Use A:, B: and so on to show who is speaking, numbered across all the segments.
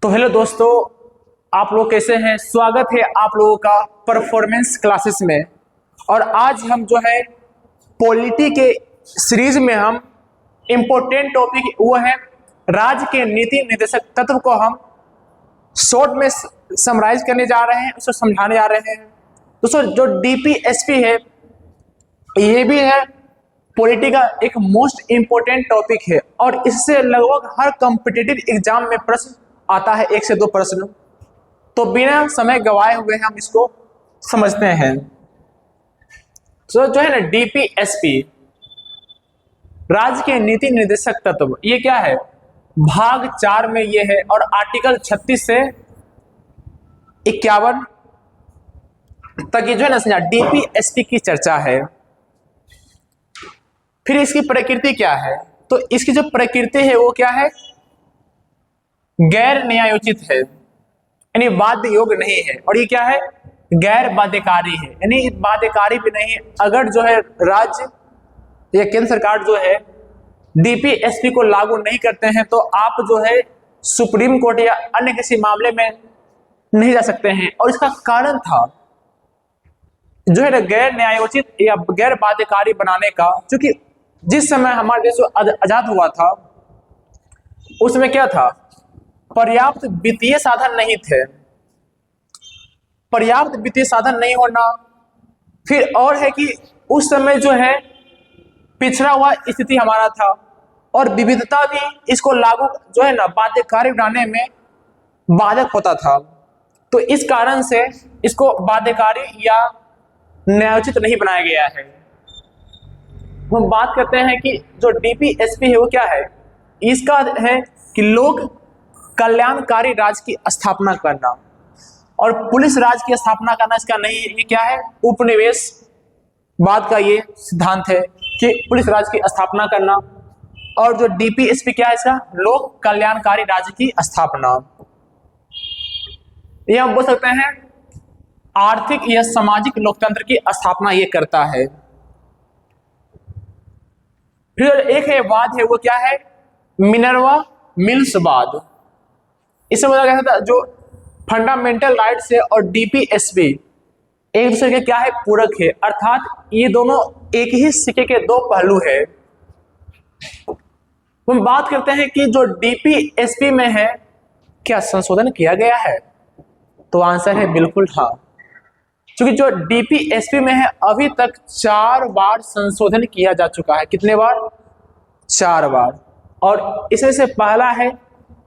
A: तो हेलो दोस्तों, आप लोग कैसे हैं। स्वागत है आप लोगों का परफॉर्मेंस क्लासेस में। और आज हम जो है पॉलिटी के सीरीज में हम इम्पोर्टेंट टॉपिक वो है राज्य के नीति निर्देशक तत्व को हम शॉर्ट में समराइज करने जा रहे हैं, उसको समझाने जा रहे हैं। दोस्तों जो डीपीएसपी है ये भी है पॉलिटी का एक मोस्ट इम्पोर्टेंट टॉपिक है और इससे लगभग हर कॉम्पिटिटिव एग्जाम में प्रश्न आता है, 1 से 2 प्रश्न। तो बिना समय गवाए हुए हम इसको समझते हैं। तो जो है ना डीपीएसपी राज्य के नीति निर्देशक तत्व, ये क्या है, भाग 4 में ये है और आर्टिकल 36 से 51 तक ये जो है ना डीपीएसपी की चर्चा है। फिर इसकी प्रकृति क्या है, तो इसकी जो प्रकृति है वो क्या है, गैर न्यायोचित है, यानी बाध्य योग नहीं है। और ये क्या है, गैर बाध्यकारी है, यानी बाध्यकारी भी नहीं है। अगर जो है राज्य या केंद्र सरकार जो है डीपीएसपी को लागू नहीं करते हैं तो आप जो है सुप्रीम कोर्ट या अन्य किसी मामले में नहीं जा सकते हैं। और इसका कारण था जो है गैर न्यायोचित या गैर बाध्यकारी बनाने का, क्योंकि जिस समय हमारा देश आजाद हुआ था उसमें क्या था, पर्याप्त वित्तीय साधन नहीं थे। पर्याप्त वित्तीय साधन नहीं होना, फिर और है कि उस समय जो है पिछड़ा हुआ स्थिति हमारा था और विविधता भी इसको लागू जो है ना बाध्यकारी बनाने में बाधक होता था। तो इस कारण से इसको बाध्यकारी या न्यायोचित नहीं बनाया गया है। हम बात करते हैं कि जो डीपीएसपी है वो क्या है, इसका है कि लोक कल्याणकारी राज्य की स्थापना करना और पुलिस राज्य की स्थापना करना इसका नहीं है। ये क्या है, उपनिवेशवाद का ये सिद्धांत है कि पुलिस राज्य की स्थापना करना। और जो डीपीएसपी क्या है, इसका लोक कल्याणकारी राज्य की स्थापना। ये हम बोल सकते हैं आर्थिक या सामाजिक लोकतंत्र की स्थापना ये करता है। फिर एक है वाद है, वो क्या है, मिनर्वा मिल्स वाद। इससे बोला गया था जो फंडामेंटल राइट्स है और डीपीएसपी एक दूसरे के क्या है, पूरक है, अर्थात ये दोनों एक ही सिक्के के दो पहलू है। हम बात करते हैं कि जो डीपीएसपी में है क्या संशोधन किया गया है, तो आंसर है बिल्कुल हाँ। क्योंकि जो डीपीएसपी में है अभी तक 4 बार संशोधन किया जा चुका है। कितने बार, 4 बार। और इसमें से पहला है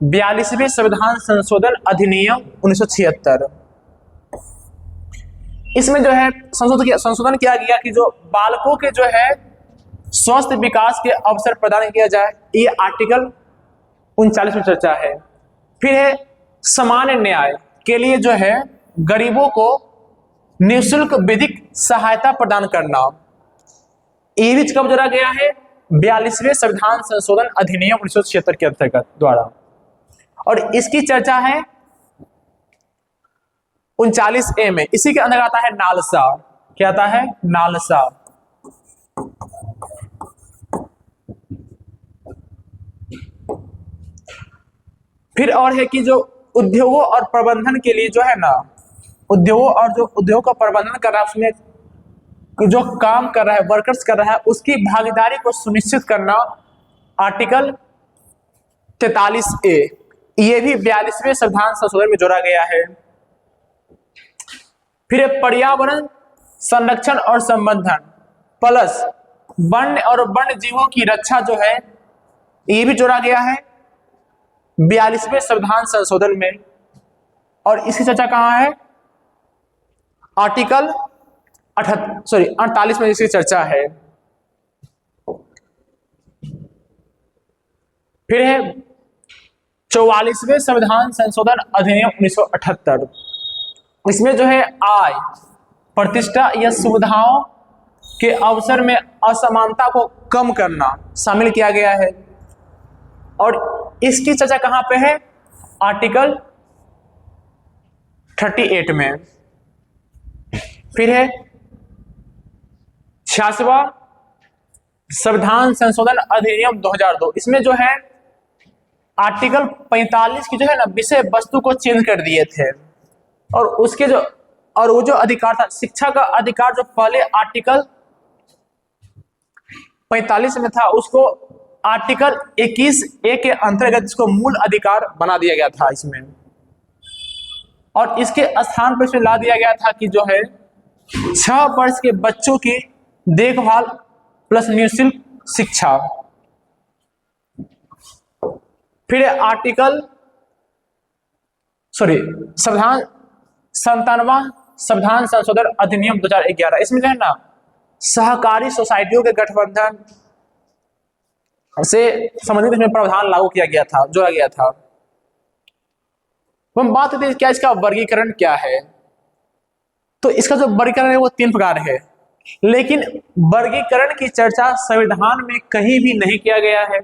A: 42वें संविधान संशोधन अधिनियम 1976। इसमें जो है संशोधन किया गया कि जो बालकों के जो है स्वस्थ विकास के अवसर प्रदान किया जाए, ये आर्टिकल 39 में चर्चा है। फिर है सामान्य न्याय के लिए जो है गरीबों को निःशुल्क विधिक सहायता प्रदान करना, ये भी कब जोड़ा गया है, 42वें संविधान संशोधन अधिनियम 1976 के अंतर्गत द्वारा। और इसकी चर्चा है 39A में। इसी के अंदर आता है नालसा। क्या आता है, नालसा। फिर और है कि जो उद्योगों और प्रबंधन के लिए जो है ना, उद्योगों और जो उद्योग का प्रबंधन कर रहा है उसमें जो काम कर रहा है, वर्कर्स कर रहा है, उसकी भागीदारी को सुनिश्चित करना, आर्टिकल 43A, ये भी 42वें संविधान संशोधन में जोड़ा गया है। फिर पर्यावरण संरक्षण और संवर्धन प्लस वन्य और वन्य जीवों की रक्षा जो है ये भी जोड़ा गया है 42वें संविधान संशोधन में। और इसकी चर्चा कहां है, आर्टिकल 48 में इसकी चर्चा है। फिर है 44वें संविधान संशोधन अधिनियम 1978। इसमें जो है आय, प्रतिष्ठा या सुविधाओं के अवसर में असमानता को कम करना शामिल किया गया है। और इसकी चर्चा कहां पे है, आर्टिकल 38 में। फिर है 86वां संविधान संशोधन अधिनियम 2002। इसमें जो है आर्टिकल 45 की जो है ना विषय वस्तु को चेंज कर दिए थे, और उसके जो और वो जो अधिकार था शिक्षा का अधिकार जो पहले आर्टिकल 45 में था उसको आर्टिकल 21A के अंतर्गत इसको मूल अधिकार बना दिया गया था इसमें, और इसके स्थान पर इसे ला दिया गया था कि जो है 6 वर्ष के बच्चों की देखभाल प्लस निःशुल्क शिक्षा। फिर आर्टिकल संविधान 97वां संविधान संशोधन अधिनियम 2011, इसमें जो है ना सहकारी सोसाइटियों के गठबंधन से संबंधित इसमें प्रावधान लागू किया गया था, जोड़ा गया था। हम बात करते हैं क्या इसका वर्गीकरण क्या है, तो इसका जो वर्गीकरण है वो 3 प्रकार है, लेकिन वर्गीकरण की चर्चा संविधान में कहीं भी नहीं किया गया है।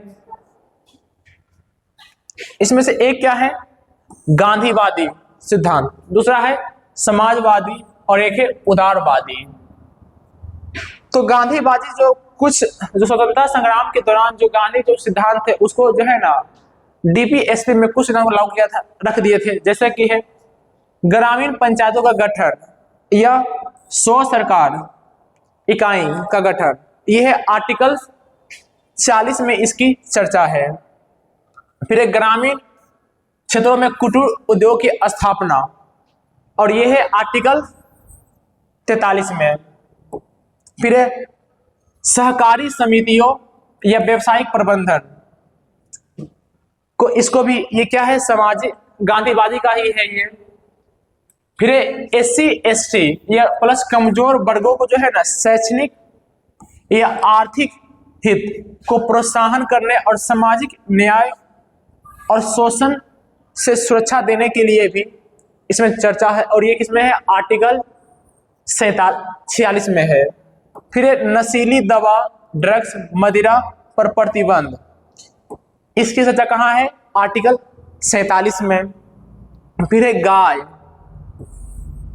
A: इसमें से एक क्या है, गांधीवादी सिद्धांत, दूसरा है समाजवादी और एक है उदारवादी। तो गांधीवादी जो स्वतंत्रता संग्राम के दौरान जो गांधी जो सिद्धांत थे उसको जो है ना डीपीएसपी में कुछ सिद्धांत लागू किया था, रख दिए थे, जैसे कि है ग्रामीण पंचायतों का गठन या स्व सरकार इकाई का गठन, यह है आर्टिकल 40 में इसकी चर्चा है। फिर एक ग्रामीण क्षेत्रों में कुटीर उद्योग की स्थापना, और यह है आर्टिकल 43 में। फिर सहकारी समितियों या व्यवसायिक प्रबंधन को, इसको भी ये क्या है सामाजिक गांधीवादी का ही है ये। फिर एससी एसटी या प्लस कमजोर वर्गों को जो है ना शैक्षणिक या आर्थिक हित को प्रोत्साहन करने और सामाजिक न्याय और शोषण से सुरक्षा देने के लिए भी इसमें चर्चा है, और ये किसमें है आर्टिकल 46 में है। फिर नशीली दवा ड्रग्स मदिरा पर प्रतिबंध, इसकी चर्चा कहाँ है आर्टिकल 47 में। फिर है गाय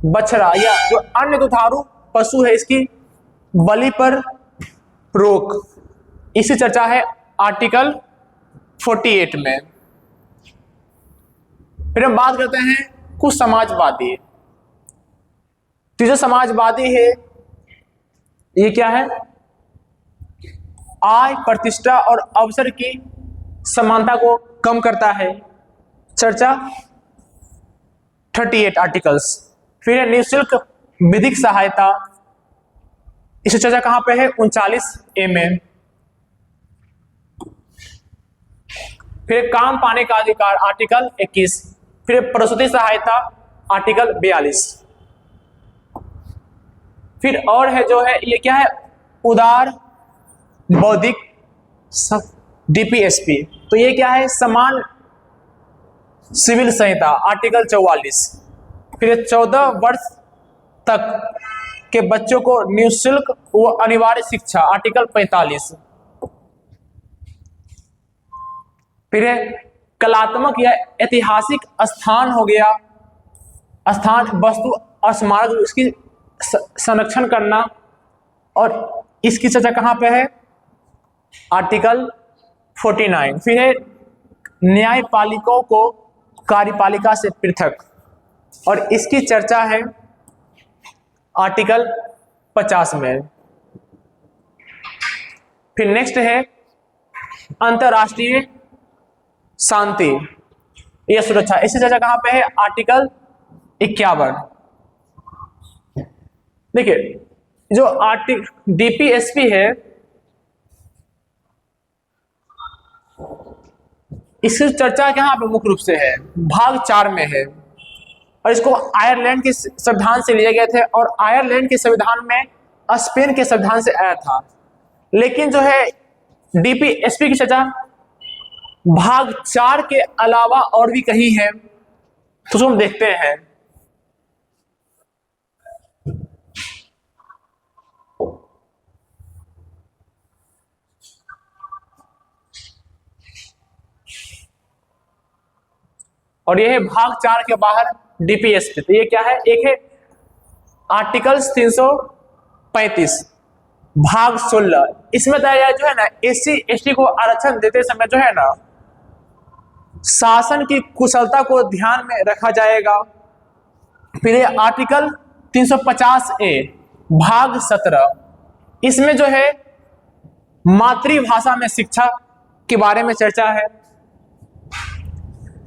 A: बछड़ा या जो अन्य दुधारू पशु है इसकी बलि पर रोक, इसकी चर्चा है आर्टिकल 48 में। फिर हम बात करते हैं कुछ समाजवादी। तो जो समाजवादी है ये क्या है, आय प्रतिष्ठा और अवसर की समानता को कम करता है, चर्चा 38 आर्टिकल्स। फिर है निःशुल्क विधिक सहायता, इसकी चर्चा कहां पे है 39A में। फिर काम पाने का अधिकार आर्टिकल 21। फिर प्रसूति सहायता आर्टिकल 42। फिर और है जो है ये क्या है उदार बौद्धिक डीपीएसपी, तो ये क्या है समान सिविल संहिता आर्टिकल 44। फिर 14 वर्ष तक के बच्चों को निःशुल्क व अनिवार्य शिक्षा आर्टिकल 45। फिर है कलात्मक या ऐतिहासिक स्थान हो गया, स्थान वस्तु और स्मारक इसकी संरक्षण करना, और इसकी चर्चा कहां पे है आर्टिकल 49। फिर है न्यायपालिकाओं को कार्यपालिका से पृथक, और इसकी चर्चा है आर्टिकल 50 में। फिर नेक्स्ट है अंतरराष्ट्रीय शांति या सुरक्षा, इसकी चर्चा कहां पे है आर्टिकल 51। देखिए जो डीपीएसपी है इसकी चर्चा कहां पे मुख्य रूप से है भाग 4 में है, और इसको आयरलैंड के संविधान से लिए गए थे, और आयरलैंड के संविधान में स्पेन के संविधान से आया था। लेकिन जो है डीपीएसपी की चर्चा भाग 4 के अलावा और भी कहीं है, तो हम देखते हैं। और यह है भाग 4 के बाहर डीपीएसपी, तो ये क्या है एक है आर्टिकल 335 भाग 16, इसमें बताया जो है ना एससी एसटी को आरक्षण देते समय जो है ना शासन की कुशलता को ध्यान में रखा जाएगा। फिर ये आर्टिकल 350A भाग 17, इसमें जो है मातृभाषा में शिक्षा के बारे में चर्चा है।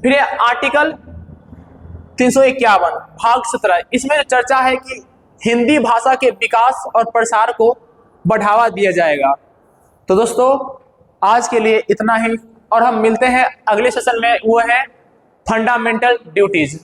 A: फिर ये आर्टिकल 351 भाग 17, इसमें चर्चा है कि हिंदी भाषा के विकास और प्रसार को बढ़ावा दिया जाएगा। तो दोस्तों आज के लिए इतना ही, और हम मिलते हैं अगले सेशन में, वो है फंडामेंटल ड्यूटीज।